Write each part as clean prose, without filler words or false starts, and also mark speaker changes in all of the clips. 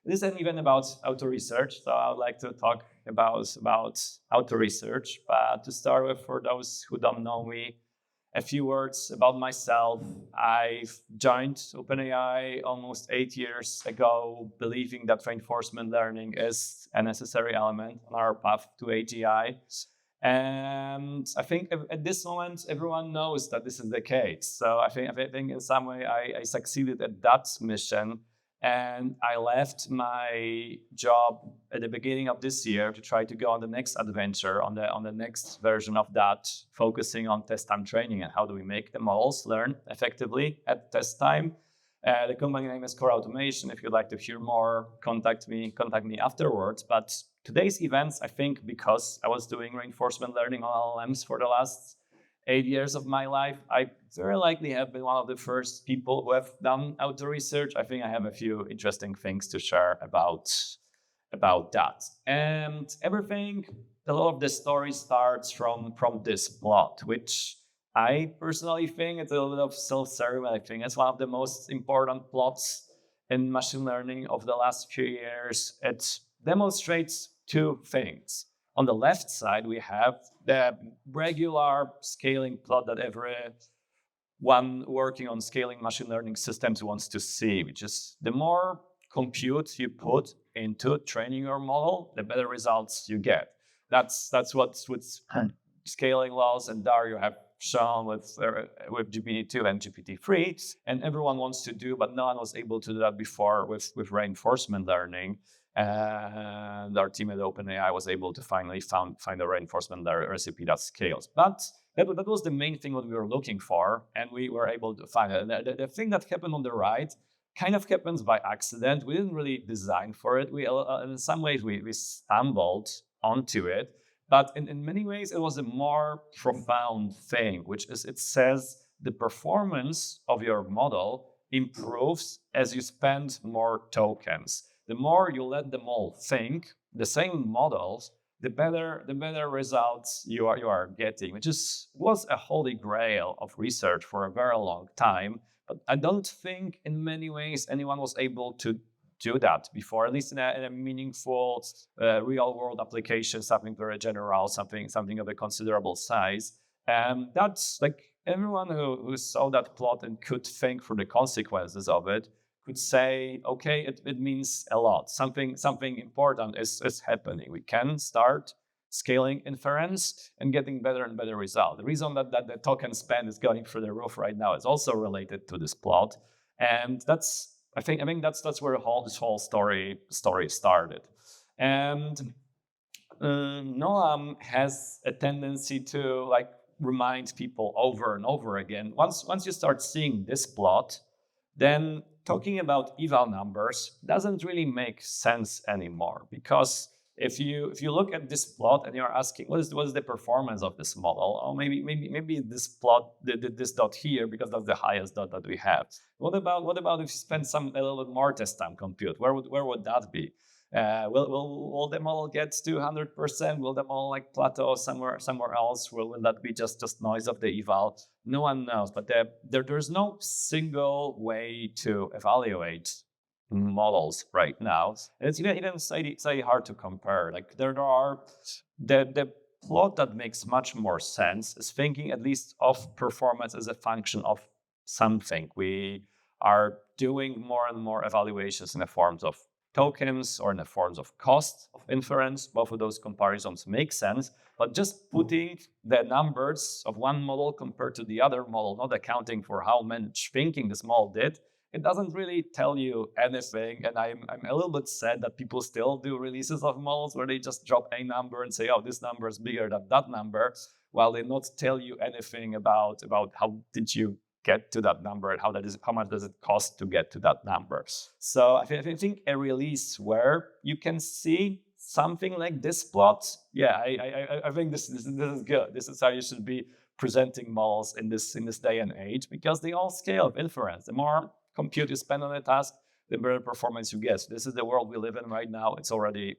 Speaker 1: This isn't even about auto research, so I would like to talk about auto research. But to start with, for those who don't know me, a few words about myself. I've joined OpenAI almost 8 years ago, believing that reinforcement learning is a necessary element on our path to AGI. And I think at this moment, everyone knows that this is the case. So I think in some way I succeeded at that mission. And I left my job at the beginning of this year to try to go on the next adventure, on the next version of that, focusing on test time training and how do we make the models learn effectively at test time. The company name is Core Automation. If you'd like to hear more, contact me afterwards. But today's events, I think, because I was doing reinforcement learning on LLMs for the last 8 years of my life, I very likely have been one of the first people who have done auto research. I think I have a few interesting things to share about that. And everything, a lot of the story starts from this plot, which I personally think it's a little bit of self-serving. I think it's one of the most important plots in machine learning of the last few years. It demonstrates two things. On the left side, we have the regular scaling plot that everyone working on scaling machine learning systems wants to see, which is the more compute you put into training your model, the better results you get. That's what scaling laws and Dario have shown with GPT-2 and GPT-3, and everyone wants to do, but no one was able to do that before with reinforcement learning. And our team at OpenAI was able to finally find a reinforcement recipe that scales. But that was the main thing what we were looking for, and we were able to find it. The thing that happened on the right kind of happens by accident. We didn't really design for it. We in some ways we stumbled onto it, but in many ways it was a more profound thing, which is it says the performance of your model improves as you spend more tokens. The more you let them all think, the same models, the better results you are getting, which was a holy grail of research for a very long time. But I don't think in many ways anyone was able to do that before, at least in a meaningful real world application, something very general, something of a considerable size. And that's like everyone who saw that plot and could think through the consequences of it could say, okay, it means a lot. Something important is happening. We can start scaling inference and getting better and better results. The reason that the token spend is going through the roof right now is also related to this plot, and I think that's where this whole story started. And Noam has a tendency to like remind people over and over again. Once you start seeing this plot, then talking about eval numbers doesn't really make sense anymore, because if you look at this plot and you're asking what is the performance of this model, or maybe this plot this dot here because that's the highest dot that we have. What about if you spend a little bit more test time compute? Where would that be? Will the model get to 100%? Will the model like plateau somewhere else? Will that be just noise of the eval? No one knows. But there's no single way to evaluate models right now. And it's even slightly hard to compare. Like there are the plot that makes much more sense is thinking at least of performance as a function of something. We are doing more and more evaluations in the forms of tokens or in the forms of cost of inference. Both of those comparisons make sense, but just putting the numbers of one model compared to the other model, not accounting for how much thinking this model did, it doesn't really tell you anything. And I'm a little bit sad that people still do releases of models where they just drop a number and say, oh, this number is bigger than that number, while they not tell you anything about how did you get to that number and how much does it cost to get to that number. So I think a release where you can see something like this plot, I think this is good. This is how you should be presenting models in this day and age, because they all scale with inference. The more compute you spend on a task, the better performance you get. So this is the world we live in right now. It's already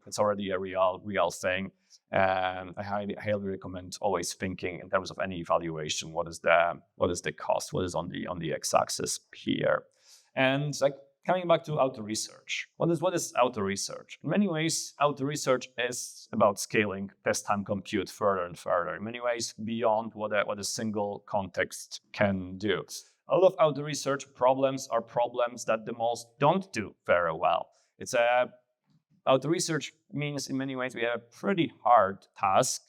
Speaker 1: a real thing. And I highly recommend always thinking in terms of any evaluation, what is the cost, what is on the x-axis here. And like coming back to auto research, what is auto research? In many ways, auto research is about scaling test time compute further and further. In many ways, beyond what a single context can do. A lot of auto research problems are problems that the models don't do very well. Auto research means in many ways we have a pretty hard task,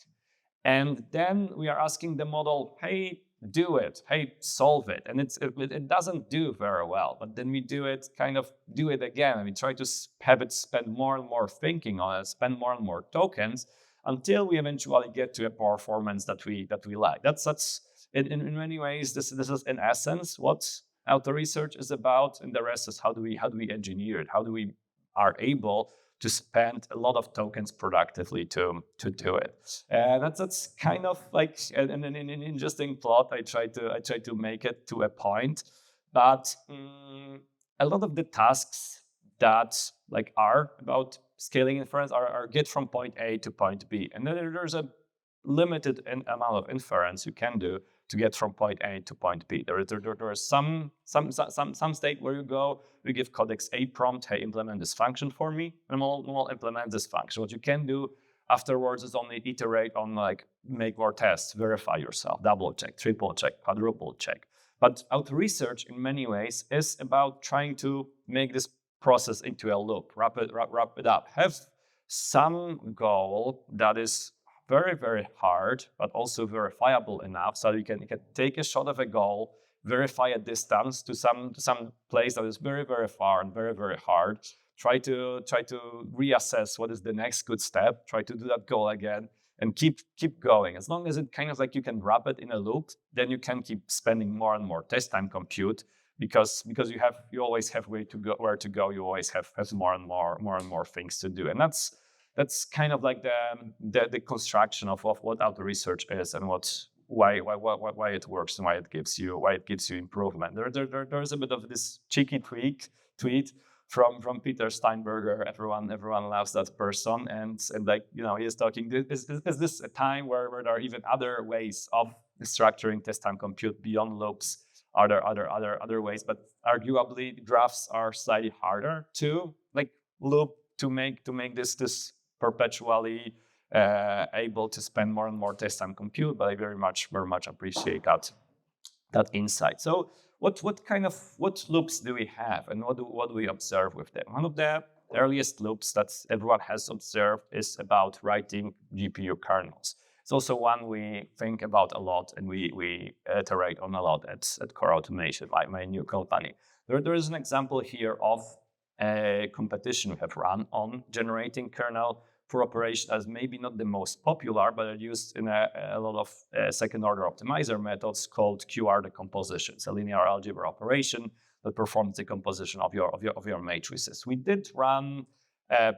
Speaker 1: and then we are asking the model, hey, do it, hey, solve it. And it doesn't do very well, but then we do it again, and we try to have it spend more and more thinking on it, spend more and more tokens until we eventually get to a performance that we like. That's in many ways, this is in essence what auto research is about, and the rest is how do we engineer it, how do we are able to spend a lot of tokens productively to do it. And that's kind of like an interesting plot. I try to make it to a point, but a lot of the tasks that like are about scaling inference are get from point A to point B, and then there's a limited amount of inference you can do to get from point A to point B. There is some state where you give codex a prompt, hey, implement this function for me, and we'll implement this function. What you can do afterwards is only iterate on, like, make more tests, verify yourself, double check, triple check, quadruple check. But auto research in many ways is about trying to make this process into a loop, wrap it up, have some goal that is very, very hard, but also verifiable enough so you can take a shot of a goal, verify a distance to some place that is very, very far and very, very hard. Try to reassess what is the next good step. Try to do that goal again and keep going. As long as it kind of like you can wrap it in a loop, then you can keep spending more and more test time compute because you always have where to go. You always have more and more things to do, and that's kind of like the construction of what auto research is and why it works and why it gives you improvement. There's a bit of this cheeky tweet from Peter Steinberger. Everyone loves that person, and like, you know, he is talking. Is this a time where there are even other ways of structuring test time compute beyond loops? Are there other ways? But arguably, graphs are slightly harder to like loop to make this perpetually able to spend more and more test time compute, but I very much appreciate that insight. So what loops do we have, and what do we observe with them? One of the earliest loops that everyone has observed is about writing GPU kernels. It's also one we think about a lot, and we iterate on a lot at Core Automation, my new company. There is an example here of a competition we have run on generating kernel for operation as maybe not the most popular, but are used in a lot of second-order optimizer methods called QR decomposition. It's a linear algebra operation that performs decomposition of your matrices. We did run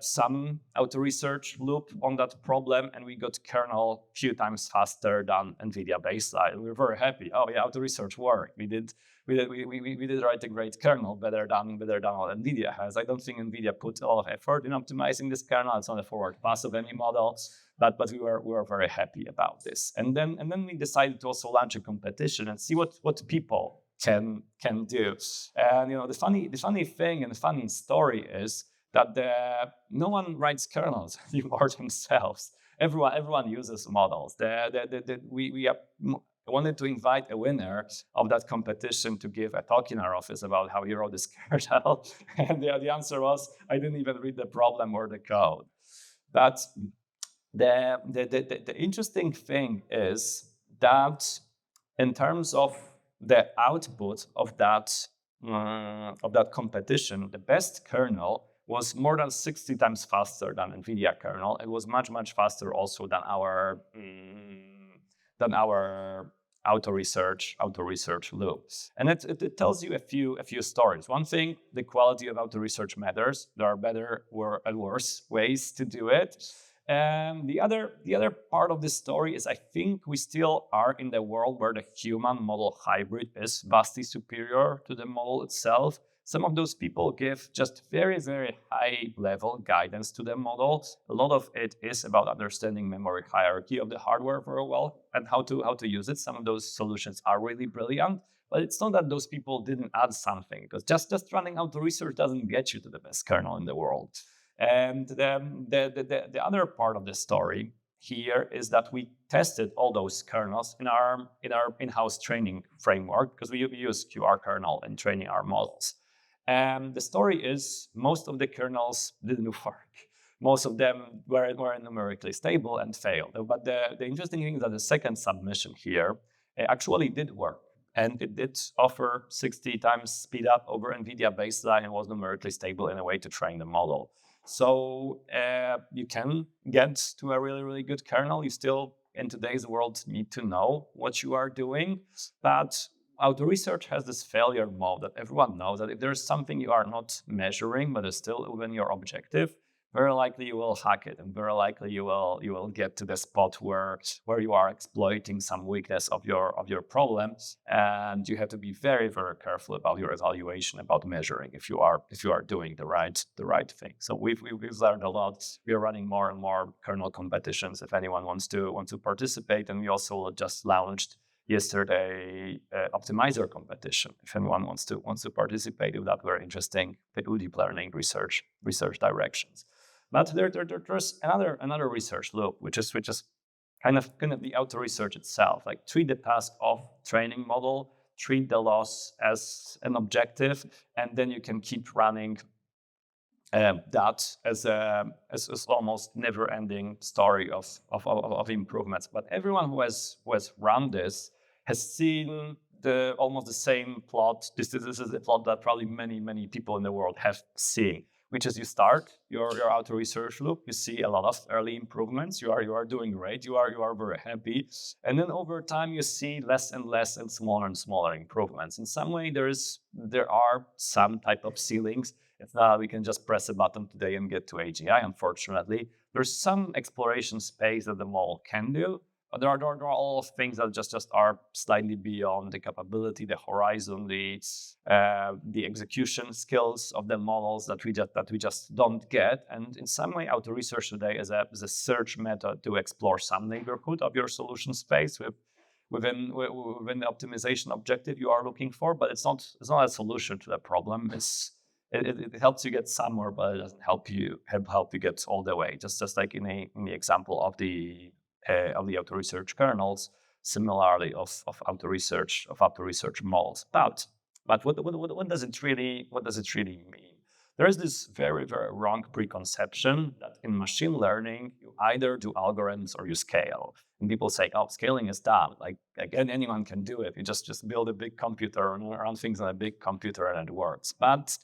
Speaker 1: some auto research loop on that problem, and we got kernel a few times faster than NVIDIA baseline. We were very happy. Oh yeah, auto research worked. We did write a great kernel, better than what NVIDIA has. I don't think NVIDIA put a lot of effort in optimizing this kernel. It's not a forward pass of any model, but we were very happy about this. And then we decided to also launch a competition and see what people can do. And, you know, the funny thing and the funny story is that no one writes kernels anymore themselves. Everyone uses models. We wanted to invite a winner of that competition to give a talk in our office about how he wrote this kernel, and the answer was, I didn't even read the problem or the code. But the interesting thing is that in terms of the output of that competition, the best kernel was more than 60 times faster than NVIDIA kernel. It was much faster also than our auto research loops. And it tells you a few stories. One thing, the quality of auto research matters. There are better and worse ways to do it. And the other part of this story is, I think we still are in the world where the human model hybrid is vastly superior to the model itself. Some of those people give just very, very high level guidance to the model. A lot of it is about understanding memory hierarchy of the hardware very well and how to use it. Some of those solutions are really brilliant, But it's not that those people didn't add something, because just running auto research doesn't get you to the best kernel in the world. And the other part of the story here is that we tested all those kernels in our in-house training framework, because we use QR kernel in training our models. And the story is most of the kernels didn't work. Most of them were numerically stable and failed. But the interesting thing is that the second submission here actually did work. And it did offer 60 times speed up over NVIDIA baseline and was numerically stable in a way to train the model. So you can get to a really, really good kernel. You still, in today's world, need to know what you are doing. But auto research has this failure mode that everyone knows that if there's something you are not measuring, but is still within your objective, very likely you will hack it, and very likely you will get to the spot where you are exploiting some weakness of your problem, and you have to be very, very careful about your evaluation, about measuring if you are doing the right thing. So we've learned a lot. We are running more and more kernel competitions if anyone wants to participate, and we also just launched yesterday optimizer competition if anyone wants to participate with that very interesting deep learning research directions. But there's another research loop, which is kind of the auto research itself. Like, treat the task of training model, treat the loss as an objective, and then you can keep running that as almost never-ending story of improvements. But everyone who has run this has seen almost the same plot. This is a plot that probably many people in the world have seen, which is you start your auto research loop, you see a lot of early improvements, you are doing great, you are very happy, and then over time you see less and less and smaller improvements. In some way, there are some type of ceilings. It's not we can just press a button today and get to AGI. Unfortunately, there's some exploration space that the model can do. But there are all of things that just are slightly beyond the capability, the horizon, the execution skills of the models that we just don't get. And in some way, auto research today is a search method to explore some neighborhood of your solution space within the optimization objective you are looking for. But it's not a solution to the problem. It helps you get somewhere, but it doesn't help you get all the way. Just like in the example of the auto research kernels, similarly of auto research models. But what does it really mean? There is this very, very wrong preconception that in machine learning you either do algorithms or you scale. And people say, "Oh, scaling is dumb. Like anyone can do it. You just build a big computer and run things on a big computer and it works." But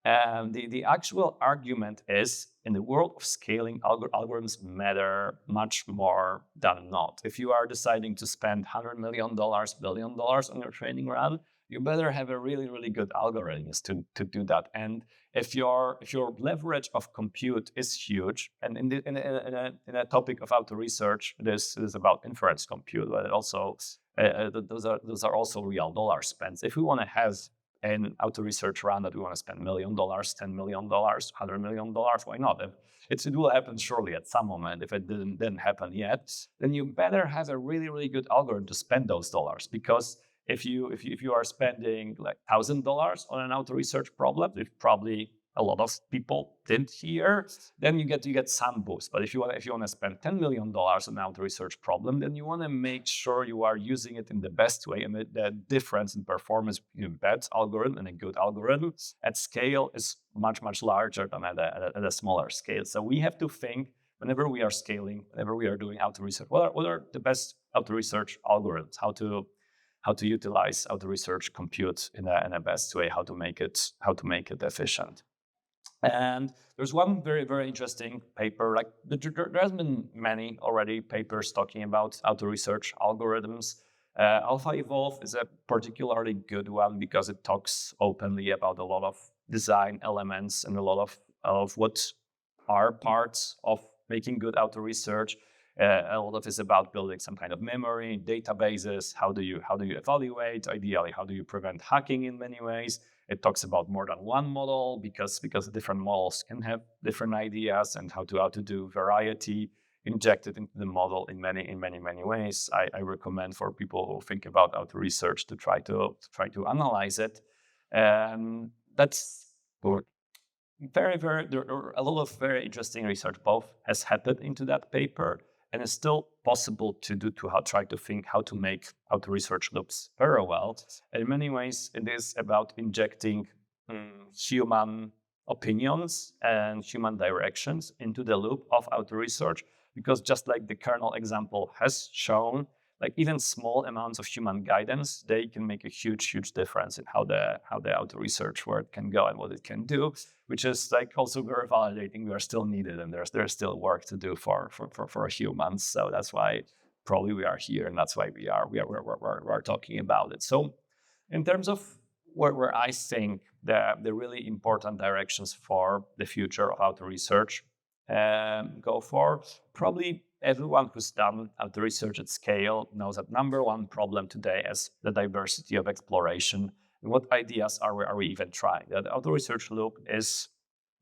Speaker 1: the actual argument is, in the world of scaling, algorithms matter much more than not. If you are deciding to spend $100 million, $1 billion on your training run, you better have a really, really good algorithms to do that. And if your leverage of compute is huge, and in a topic of auto research, this is about inference compute, but also those are also real dollar spends. If we want to have an auto research run that we want to spend $1 million, $10 million, $100 million, why not? It will happen surely at some moment. If it didn't happen yet, then you better have a really, really good algorithm to spend those dollars. Because if you are spending like $1,000 on an auto research problem, which probably a lot of people did here, then you get some boost. But if you want to spend $10 million on an auto research problem, then you want to make sure you are using it in the best way, and the difference in performance between a bad algorithm and a good algorithm at scale is much larger than at a smaller scale. So we have to think, whenever we are scaling, whenever we are doing auto research, what are the best auto research algorithms? How to utilize auto research compute in a best way? How to make it efficient? And there's one very, very interesting paper. Like there has been many already papers talking about auto research algorithms. AlphaEvolve is a particularly good one because it talks openly about a lot of design elements and a lot of what are parts of making good auto research. A lot of it is about building some kind of memory, databases. How do you evaluate? Ideally, how do you prevent hacking in many ways? It talks about more than one model because different models can have different ideas, and how to do variety injected into the model in many ways. I recommend for people who think about auto research to try to analyze it. That's good. There are a lot of very interesting research both has happened into that paper, and it's still possible to try to think how to make auto research loops very well. And in many ways, it is about injecting human opinions and human directions into the loop of auto research, because just like the kernel example has shown, like even small amounts of human guidance, they can make a huge difference in how the auto research work can go and what it can do, which is like also very validating. We are still needed, and there's still work to do for humans. So that's why probably we are here, and that's why we're talking about it. So in terms of where I think the really important directions for the future of auto research go for, probably everyone who's done auto research at scale knows that number one problem today is the diversity of exploration. And what ideas are we even trying? The auto research loop is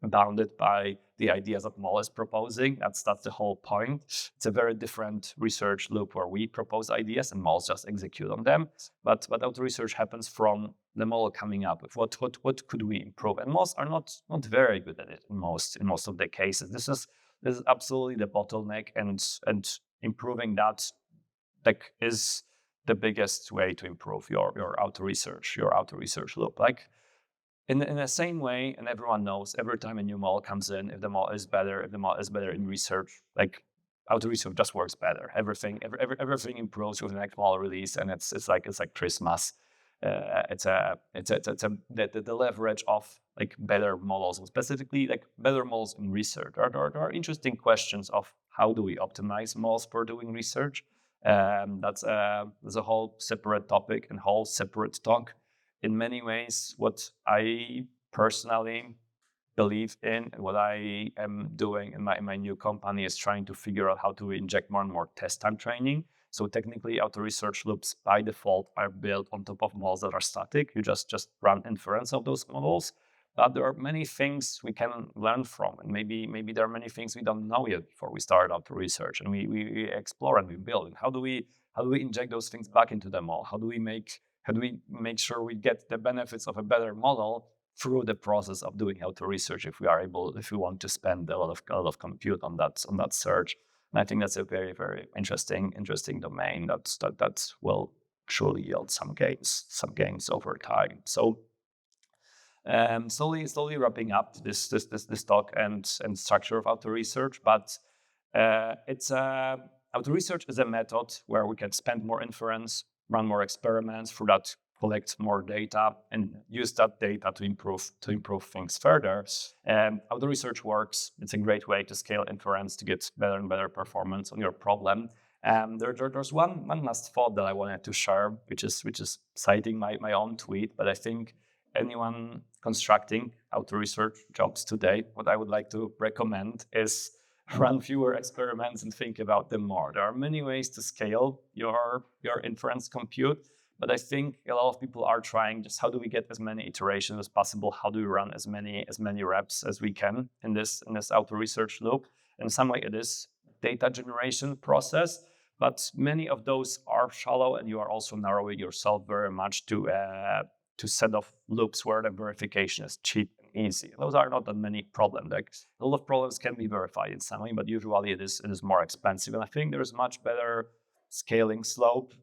Speaker 1: bounded by the ideas that Mol is proposing. That's the whole point. It's a very different research loop where we propose ideas and Mols just execute on them. But auto research happens from the model coming up with what could we improve? And Mols are not very good at it in most of the cases. This is absolutely the bottleneck, and improving that like is the biggest way to improve your auto research loop. Like in the same way, and everyone knows, every time a new model comes in, if the model is better in research, like auto research just works better. Everything improves with the next model release, and it's like Christmas. The leverage of like better models, and specifically like better models in research. There are interesting questions of how do we optimize models for doing research. That's a whole separate topic and whole separate talk. In many ways, what I personally believe in and what I am doing in my new company is trying to figure out how to inject more and more test time training. So technically, auto research loops by default are built on top of models that are static. You just run inference of those models. But there are many things we can learn from, and maybe there are many things we don't know yet before we start auto research, and we explore and we build. And how do we inject those things back into the model? How do we make sure we get the benefits of a better model through the process of doing auto research if we want to spend a lot of compute on that search? And I think that's a very, very interesting domain that will surely yield some gains over time. So slowly wrapping up this talk and structure of auto research, but auto research is a method where we can spend more inference, run more experiments, through that collect more data, and use that data to improve things further. Auto research works. It's a great way to scale inference to get better and better performance on your problem. There's one last thought that I wanted to share, which is citing my own tweet, but I think anyone constructing auto research jobs today, what I would like to recommend is run fewer experiments and think about them more. There are many ways to scale your inference compute, but I think a lot of people are trying just how do we get as many iterations as possible? How do we run as many reps as we can in this auto research loop? In some way, it is data generation process, but many of those are shallow, and you are also narrowing yourself very much to set of loops where the verification is cheap and easy. Those are not that many problems. Like a lot of problems can be verified in some way, but usually it is more expensive. And I think there is much better scaling slope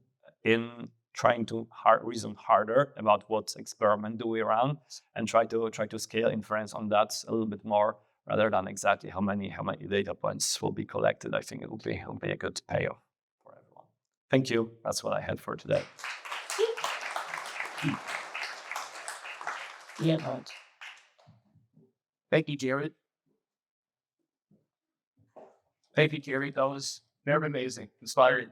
Speaker 1: in trying to reason harder about what experiment do we run and try to scale inference on that a little bit more, rather than exactly how many data points will be collected. I think it will be a good payoff for everyone. Thank you. That's what I had for today.
Speaker 2: Yeah. Thank you, Jared. Thank you, Jared. That was very amazing, inspiring.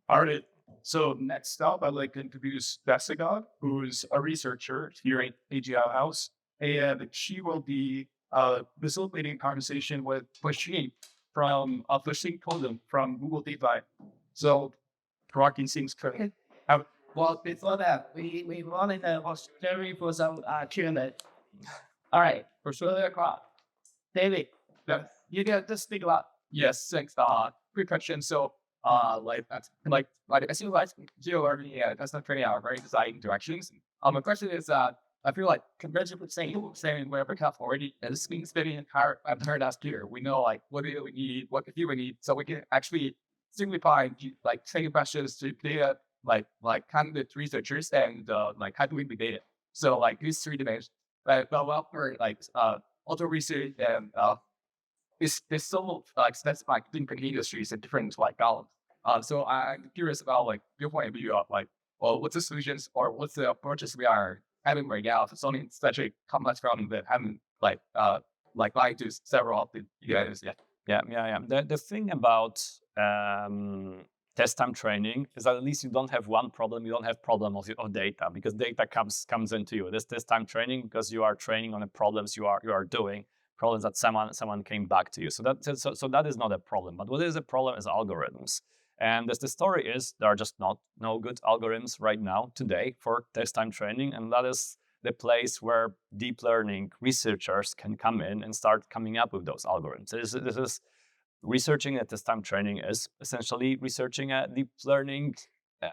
Speaker 2: All right. So next up, I'd like to introduce Jessica, who's a researcher here at AGI House, and she will be facilitating a conversation with Bashir from Bashir Kodum from Google DeFi. So, rocking seems correct.
Speaker 3: Well, before that, we wanted to Australia for some Q&A. All right, for sure, David,
Speaker 2: Yeah.
Speaker 3: you get to speak a lot.
Speaker 2: Yes, thanks. Quick question. So, like I see like geo learning, yeah, that's not training out very design directions. My question is, I feel like compared to saying where we have already is being spending entire last year, we know like what do we need, what do we need, so we can actually simplify like training questions to data like candidate researchers and like handling the data. So like these three dimensions, well, for like auto research and it's so specified different industries and different like columns. So I'm curious about like your point of view of like, well, what's the solutions or what's the approaches we are having right now for solving such a complex problem that haven't like lied to several of the guys yet.
Speaker 1: Yeah. The thing about test time training is that at least you don't have one problem. You don't have problem of data, because data comes into you. This test time training because you are training on the problems you are doing, problems that someone came back to you. So that is not a problem. But what is a problem is algorithms. And as the story is, there are just no good algorithms right now today for test time training, and that is the place where deep learning researchers can come in and start coming up with those algorithms. This is researching at test time training is essentially researching a deep learning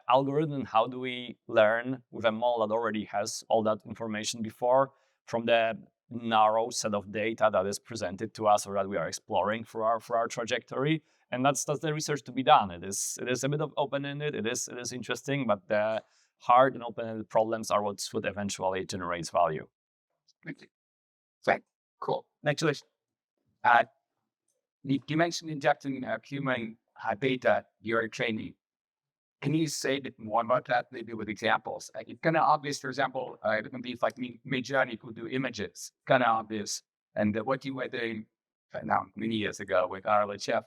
Speaker 1: algorithm. How do we learn with a model that already has all that information before from the narrow set of data that is presented to us or that we are exploring for our trajectory? And that's the research to be done. It is a bit of open-ended. It is interesting, but the hard and open-ended problems are what eventually generates value.
Speaker 2: Right. Cool. Next question. You mentioned injecting human data you're training. Can you say a bit more about that, maybe with examples? It's kind of obvious, for example, it can be like Midjourney could do images, kind of obvious. And what you were doing now many years ago with RLHF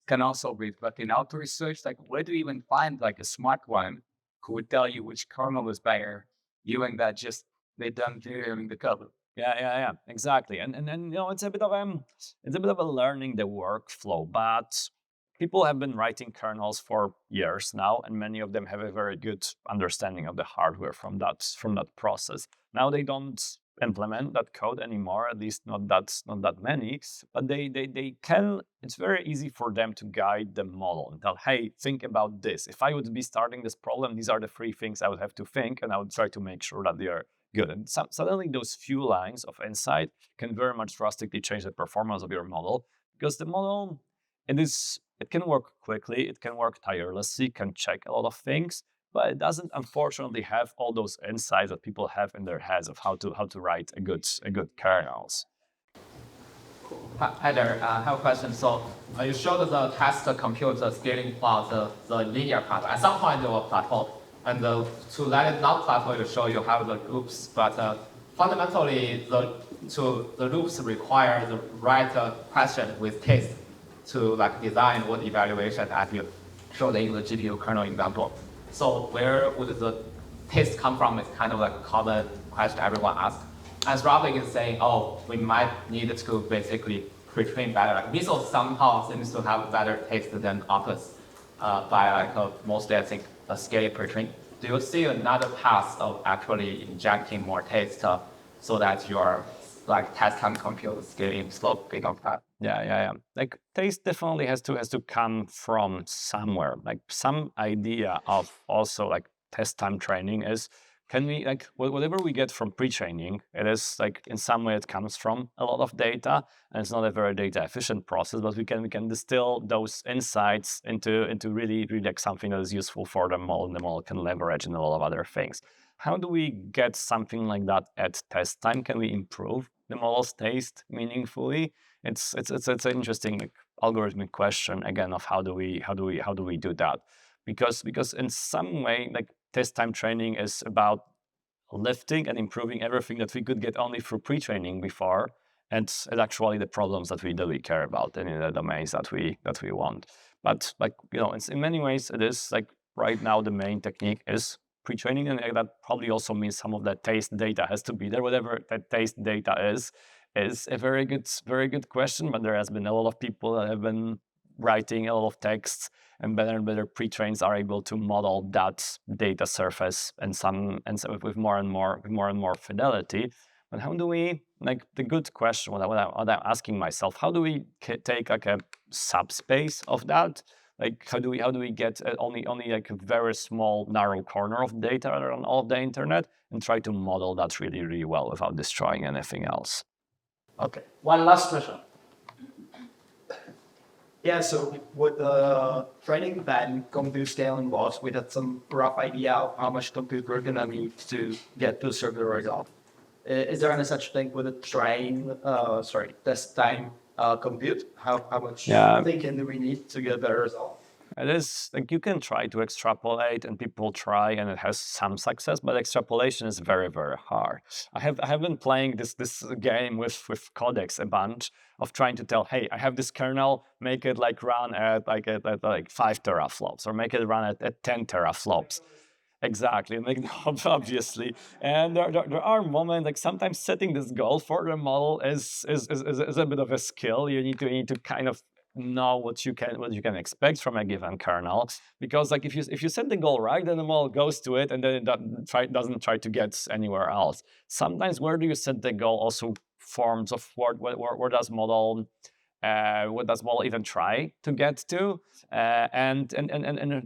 Speaker 2: can also be, but in auto research, like where do you even find like a smart one who would tell you which kernel is better, using that just they done during the code?
Speaker 1: Yeah, exactly. And it's a bit of a learning the workflow, but people have been writing kernels for years now, and many of them have a very good understanding of the hardware from that process. Now they don't implement that code anymore, at least not that many, but they can. It's very easy for them to guide the model and tell, hey, think about this. If I would be starting this problem, these are the three things I would have to think, and I would try to make sure that they are good. And suddenly those few lines of insight can very much drastically change the performance of your model, because the model, it can work quickly, it can work tirelessly, can check a lot of things, but it doesn't unfortunately have all those insights that people have in their heads of how to write a good kernels.
Speaker 4: Hi there, I have a question. So you showed the test compute the scaling plus the linear part. At some point they will plateau. And to let it not plateau, to show you have the loops. But fundamentally, the loops require the right question with taste to like design what evaluation as you showed in the GPU kernel example. So where would the taste come from? It's kind of like a common question everyone asks. As Robin is saying, oh, we might need to basically pre-train better. Like Missile somehow seems to have better taste than Opus by like mostly I think a scaling pre-train. Do you see another path of actually injecting more taste so that your like test time compute scaling slope becomes fast?
Speaker 1: Yeah. Like taste definitely has to come from somewhere. Like some idea of also like test time training is, can we like whatever we get from pre-training, it is like in some way it comes from a lot of data, and it's not a very data efficient process, but we can distill those insights into really like something that is useful for the model, and the model can leverage in a lot of other things. How do we get something like that at test time? Can we improve the model's taste meaningfully? It's an interesting like, algorithmic question again of how do we do that? Because in some way like test time training is about lifting and improving everything that we could get only through pre-training before, and actually the problems that we really care about and in the domains that we want. But like it's, in many ways it is like right now the main technique is pre-training, and that probably also means some of that taste data has to be there. Whatever that taste data is a very good question, but there has been a lot of people that have been writing a lot of texts, and better pre-trains are able to model that data surface and so with more and more fidelity. But how do we, like the good question, what I'm asking myself, how do we take like a subspace of that? Like how do we get only like a very small narrow corner of data on all of the internet and try to model that really, really well without destroying anything else?
Speaker 3: Okay, one last question.
Speaker 5: Yeah, so with the training that compute scale involves, we had some rough idea of how much compute we're gonna need to get to a certain result. Is there any such thing with a test time compute? How much thinking do we need to get a better result?
Speaker 1: It is like you can try to extrapolate, and people try, and it has some success, but extrapolation is very, very hard. I have been playing this game with Codex a bunch of trying to tell, hey, I have this kernel, make it like run at like 5 teraflops, or make it run at 10 teraflops. Exactly, like obviously, and there are moments like sometimes setting this goal for the model is a bit of a skill. You need to kind of know what you can expect from a given kernel, because like if you set the goal right, then the model goes to it, and then it doesn't try to get anywhere else. Sometimes where do you set the goal also forms of where does model what does model even try to get to, and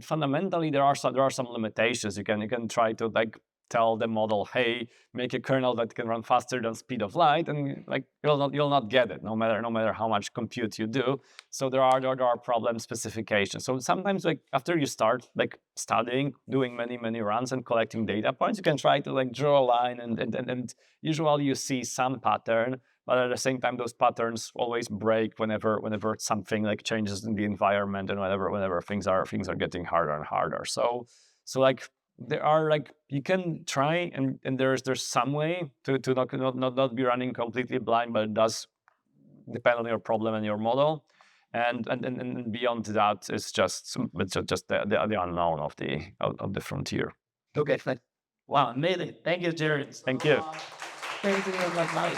Speaker 1: fundamentally there are some limitations. You can try to like tell the model, hey, make a kernel that can run faster than speed of light, and like you'll not get it, no matter how much compute you do. So there are problem specifications. So sometimes like after you start like studying, doing many runs and collecting data points, you can try to like draw a line, and usually you see some pattern. But at the same time, those patterns always break whenever something like changes in the environment, and whenever things are getting harder and harder. So like there are like you can try, and there's some way to not be running completely blind, but it does depend on your problem and your model. And beyond that, it's just the unknown of the frontier.
Speaker 3: Okay, wow, amazing. Thank you, Jared.
Speaker 1: Thank you.
Speaker 3: Thank you very much.